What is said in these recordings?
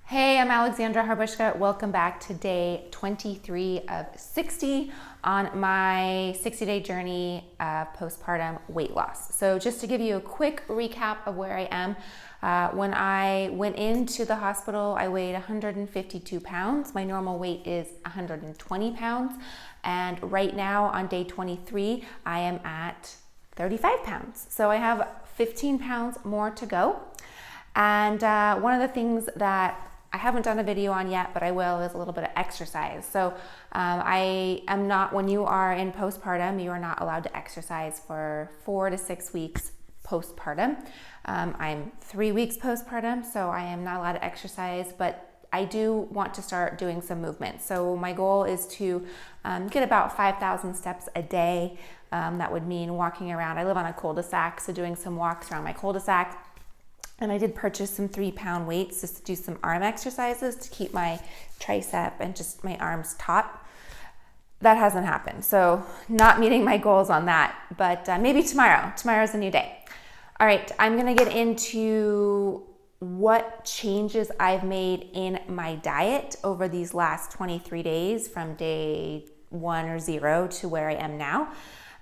Hey, I'm Alexandra Harbushka. Welcome back to day 23 of 60 on my 60-day journey of postpartum weight loss. So just to give you a quick recap of where I am, when I went into the hospital, I weighed 152 pounds. My normal weight is 120 pounds. And right now on day 23, I am at 35 pounds. So I have 15 pounds more to go. And one of the things that I haven't done a video on yet, but I will, is a little bit of exercise. So I am not, when you are in postpartum, you are not allowed to exercise for 4 to 6 weeks postpartum. I'm 3 weeks postpartum, so I am not allowed to exercise, but I do want to start doing some movement. So my goal is to get about 5,000 steps a day. That would mean walking around. I live on a cul-de-sac, so doing some walks around my cul-de-sac. And I did purchase some 3-pound weights just to do some arm exercises to keep my tricep and just my arms taut. That hasn't happened, so not meeting my goals on that, but maybe tomorrow. Tomorrow's a new day. All right, I'm gonna get into what changes I've made in my diet over these last 23 days from day 1 or 0 to where I am now.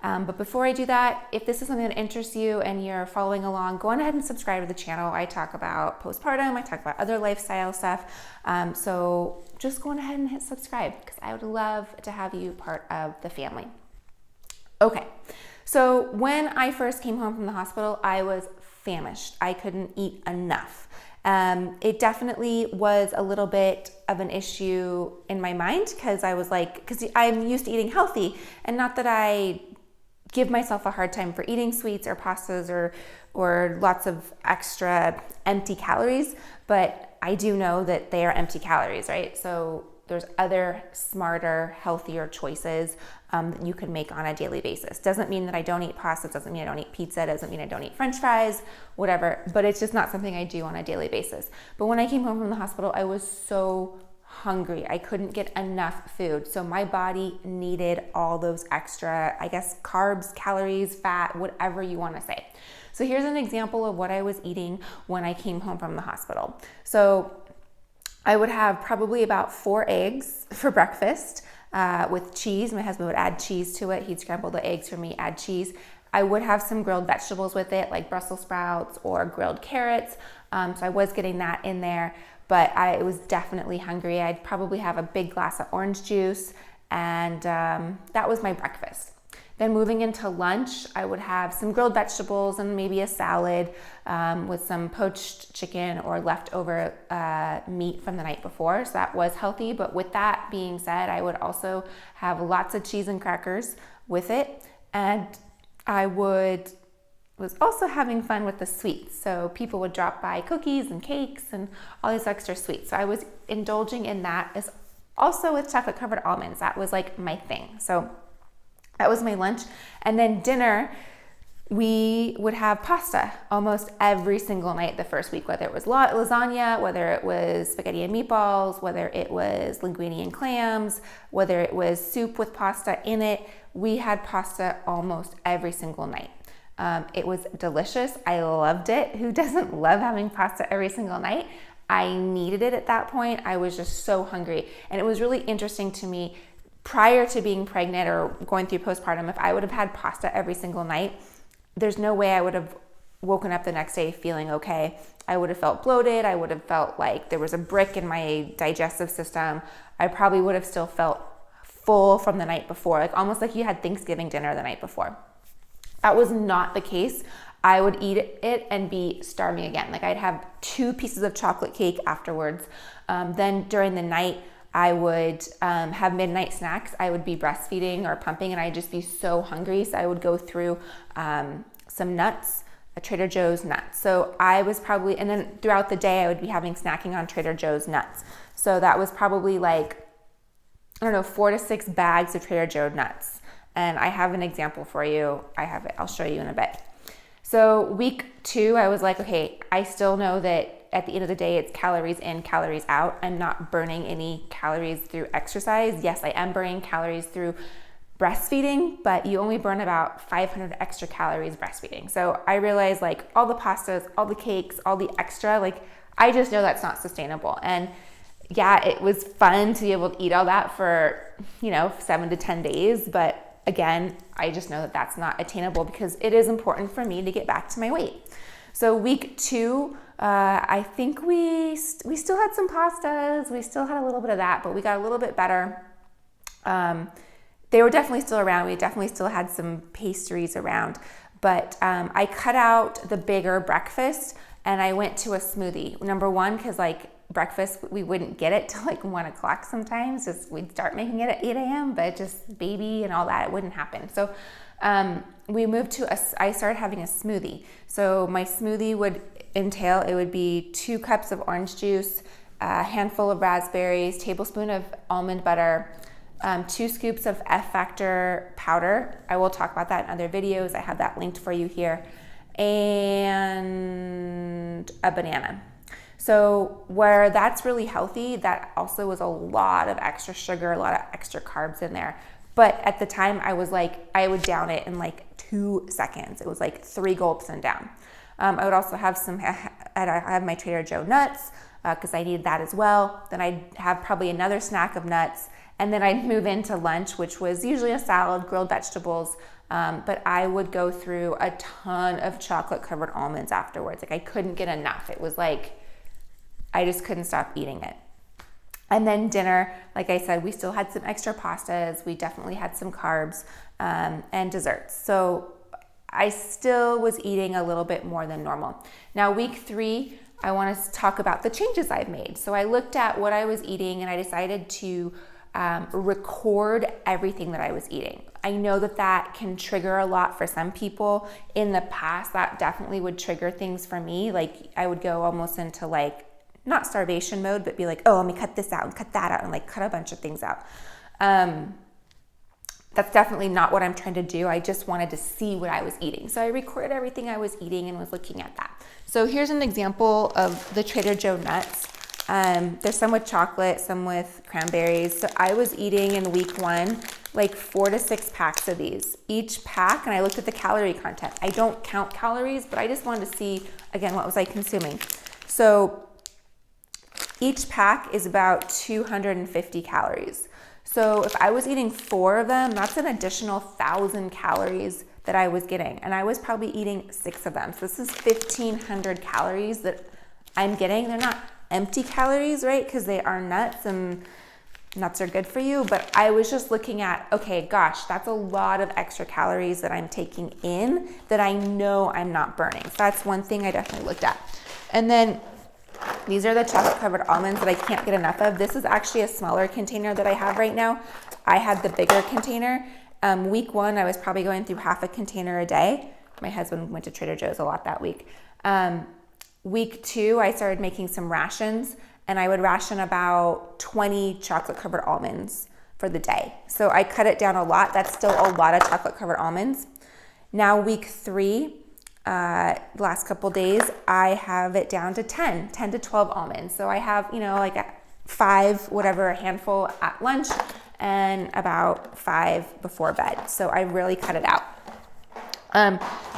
But before I do that, if this is something that interests you and you're following along, go on ahead and subscribe to the channel. I talk about postpartum, I talk about other lifestyle stuff. So just go on ahead and hit subscribe because I would love to have you part of the family. Okay, so when I first came home from the hospital, I was famished. I couldn't eat enough. It definitely was a little bit of an issue in my mind because I was like, because I'm used to eating healthy, and not that I give myself a hard time for eating sweets or pastas or lots of extra empty calories, but I do know that they are empty calories, right? So there's other smarter, healthier choices that you can make on a daily basis. Doesn't mean that I don't eat pasta, doesn't mean I don't eat pizza, doesn't mean I don't eat French fries, whatever, but it's just not something I do on a daily basis. But when I came home from the hospital, I was so hungry. I couldn't get enough food. So my body needed all those extra, I guess, carbs, calories, fat, whatever you want to say. So here's an example of what I was eating when I came home from the hospital. So I would have probably about 4 eggs for breakfast with cheese. My husband would add cheese to it. He'd scramble the eggs for me, add cheese. I would have some grilled vegetables with it, like Brussels sprouts or grilled carrots. So I was getting that in there. But I was definitely hungry. I'd probably have a big glass of orange juice, and that was my breakfast. Then moving into lunch, I would have some grilled vegetables and maybe a salad with some poached chicken or leftover meat from the night before. So that was healthy. But with that being said, I would also have lots of cheese and crackers with it. And I was also having fun with the sweets. So people would drop by cookies and cakes and all these extra sweets. So I was indulging in that, as also with chocolate covered almonds. That was like my thing. So that was my lunch. And then dinner, we would have pasta almost every single night the first week, whether it was lasagna, whether it was spaghetti and meatballs, whether it was linguine and clams, whether it was soup with pasta in it. We had pasta almost every single night. It was delicious. I loved it. Who doesn't love having pasta every single night? I needed it at that point. I was just so hungry. And it was really interesting to me prior to being pregnant or going through postpartum, if I would have had pasta every single night, there's no way I would have woken up the next day feeling okay. I would have felt bloated. I would have felt like there was a brick in my digestive system. I probably would have still felt full from the night before, like almost like you had Thanksgiving dinner the night before. That was not the case. I would eat it and be starving again. Like I'd have 2 pieces of chocolate cake afterwards. Then during the night, I would have midnight snacks. I would be breastfeeding or pumping and I'd just be so hungry. So I would go through some nuts, a Trader Joe's nuts. So I was probably, and then throughout the day, I would be having snacking on Trader Joe's nuts. So that was probably like, 4 to 6 bags of Trader Joe nuts. And I have an example for you. I have it. I'll show you in a bit. So week 2, I was like, okay, I still know that at the end of the day, it's calories in, calories out. I'm not burning any calories through exercise. Yes, I am burning calories through breastfeeding, but you only burn about 500 extra calories breastfeeding. So I realized like all the pastas, all the cakes, all the extra, like I just know that's not sustainable. And yeah, it was fun to be able to eat all that for, 7 to 10 days. But again, I just know that that's not attainable because it is important for me to get back to my weight. So week 2, I think we still had some pastas. We still had a little bit of that, but we got a little bit better. They were definitely still around. We definitely still had some pastries around, but I cut out the bigger breakfast and I went to a smoothie. Number one, because breakfast, we wouldn't get it till 1 o'clock sometimes. We'd start making it at 8 a.m., but just baby and all that, it wouldn't happen. So we moved to I started having a smoothie. So my smoothie would entail, it would be 2 cups of orange juice, a handful of raspberries, tablespoon of almond butter, 2 scoops of f-faactor powder. I will talk about that in other videos. I have that linked for you here. And a banana. So where that's really healthy, that also was a lot of extra sugar, a lot of extra carbs in there. But at the time I would down it in 2 seconds. It was 3 gulps and down. I would also have I have my Trader Joe nuts because I needed that as well. Then I'd have probably another snack of nuts. And then I'd move into lunch, which was usually a salad, grilled vegetables. But I would go through a ton of chocolate covered almonds afterwards. I couldn't get enough. It was I just couldn't stop eating it. And then dinner, like I said, we still had some extra pastas. We definitely had some carbs and desserts. So I still was eating a little bit more than normal. Now, week 3, I want to talk about the changes I've made. So I looked at what I was eating and I decided to record everything that I was eating. I know that can trigger a lot for some people. In the past, that definitely would trigger things for me. I would go almost into not starvation mode, but be oh, let me cut this out and cut that out and cut a bunch of things out. That's definitely not what I'm trying to do. I just wanted to see what I was eating. So I recorded everything I was eating and was looking at that. So here's an example of the Trader Joe nuts. There's some with chocolate, some with cranberries. So I was eating in week 1, 4 to 6 packs of these. Each pack, and I looked at the calorie content. I don't count calories, but I just wanted to see, again, what was I consuming. So each pack is about 250 calories. So if I was eating 4 of them, that's an additional 1,000 calories that I was getting. And I was probably eating 6 of them. So this is 1,500 calories that I'm getting. They're not empty calories, right? Because they are nuts and nuts are good for you. But I was just looking at, okay, gosh, that's a lot of extra calories that I'm taking in that I know I'm not burning. So that's one thing I definitely looked at. And then these are the chocolate covered almonds that I can't get enough of. This is actually a smaller container that I have right now. I had the bigger container. Week 1, I was probably going through half a container a day. My husband went to Trader Joe's a lot that week. Week 2, I started making some rations, and I would ration about 20 chocolate covered almonds for the day. So I cut it down a lot. That's still a lot of chocolate covered almonds. Now week 3, last couple days, I have it down to 10 to 12 almonds. So I have, 5, whatever, a handful at lunch and about 5 before bed. So I really cut it out.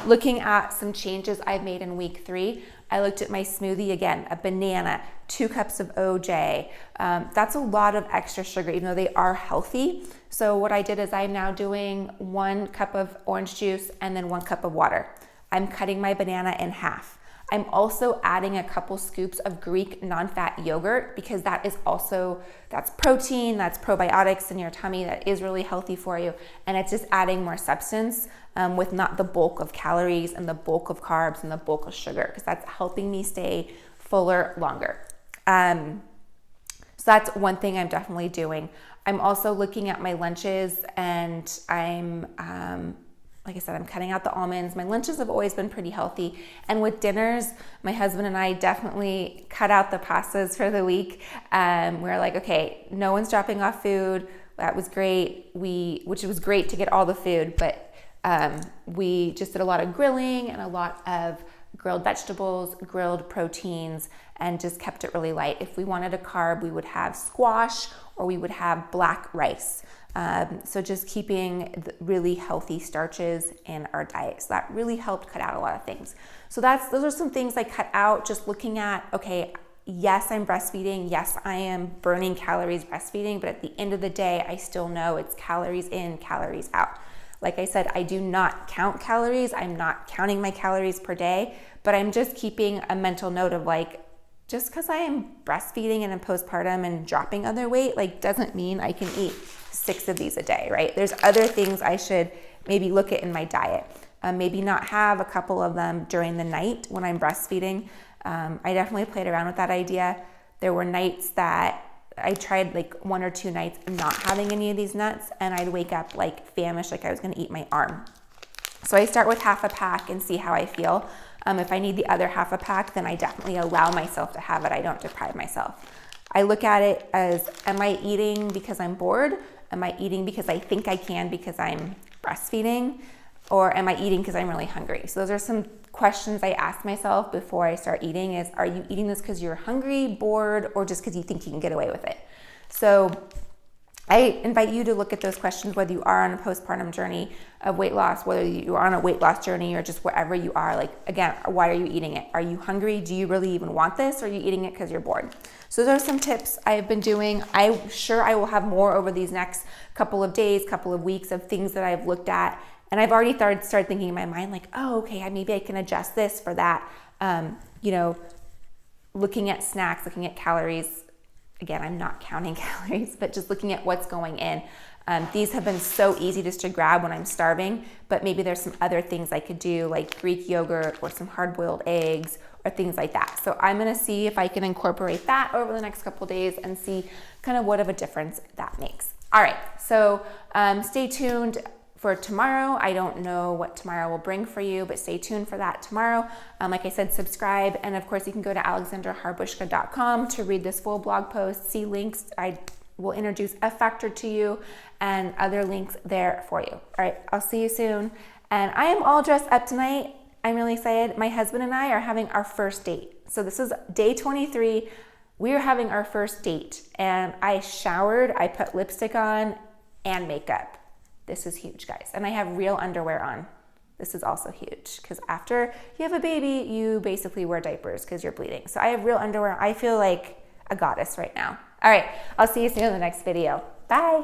Looking at some changes I've made in week 3, I looked at my smoothie again, a banana, 2 cups of OJ. That's a lot of extra sugar, even though they are healthy. So what I did is I'm now doing 1 cup of orange juice and then 1 cup of water. I'm cutting my banana in half. I'm also adding a couple scoops of Greek non-fat yogurt because that's protein, that's probiotics in your tummy, that is really healthy for you. And it's just adding more substance with not the bulk of calories and the bulk of carbs and the bulk of sugar, because that's helping me stay fuller longer. So that's one thing I'm definitely doing. I'm also looking at my lunches, and like I said, I'm cutting out the almonds. My lunches have always been pretty healthy. And with dinners, my husband and I definitely cut out the pastas for the week. We're like, okay, no one's dropping off food. That was great. Which was great to get all the food, but we just did a lot of grilling and a lot of grilled vegetables, grilled proteins, and just kept it really light. If we wanted a carb, we would have squash or we would have black rice. So just keeping really healthy starches in our diet. So that really helped cut out a lot of things. So those are some things I cut out, just looking at, okay, yes, I'm breastfeeding. Yes, I am burning calories breastfeeding, but at the end of the day, I still know it's calories in, calories out. Like I said, I do not count calories. I'm not counting my calories per day, but I'm just keeping a mental note of like, just because I am breastfeeding and in postpartum and dropping other weight, like doesn't mean I can eat 6 of these a day, right? There's other things I should maybe look at in my diet. Maybe not have a couple of them during the night when I'm breastfeeding. I definitely played around with that idea. There were nights that I tried like 1 or 2 nights not having any of these nuts, and I'd wake up like famished, like I was gonna eat my arm. So I start with half a pack and see how I feel. If I need the other half a pack, then I definitely allow myself to have it. I don't deprive myself. I look at it as, am I eating because I'm bored? Am I eating because I think I can because I'm breastfeeding? Or am I eating because I'm really hungry? So those are some questions I ask myself before I start eating is, are you eating this because you're hungry, bored, or just because you think you can get away with it? So I invite you to look at those questions, whether you are on a postpartum journey of weight loss, whether you are on a weight loss journey or just wherever you are. Like, again, why are you eating it? Are you hungry? Do you really even want this? Or are you eating it because you're bored? So those are some tips I've been doing. I'm sure I will have more over these next couple of days, couple of weeks of things that I've looked at. And I've already started thinking in my mind, like, oh, okay, maybe I can adjust this for that. Looking at snacks, looking at calories. Again, I'm not counting calories, but just looking at what's going in. These have been so easy just to grab when I'm starving, but maybe there's some other things I could do, like Greek yogurt or some hard-boiled eggs or things like that. So I'm gonna see if I can incorporate that over the next couple of days and see kind of what of a difference that makes. All right, so stay tuned for tomorrow. I don't know what tomorrow will bring for you, but stay tuned for that tomorrow. Like I said, subscribe. And of course, you can go to alexandraharbushka.com to read this full blog post, see links. I will introduce f-faactor to you and other links there for you. All right, I'll see you soon. And I am all dressed up tonight. I'm really excited. My husband and I are having our first date. So this is day 23. We are having our first date. And I showered, I put lipstick on and makeup. This is huge, guys. And I have real underwear on. This is also huge because after you have a baby, you basically wear diapers because you're bleeding. So I have real underwear. I feel like a goddess right now. All right, I'll see you soon in the next video. Bye.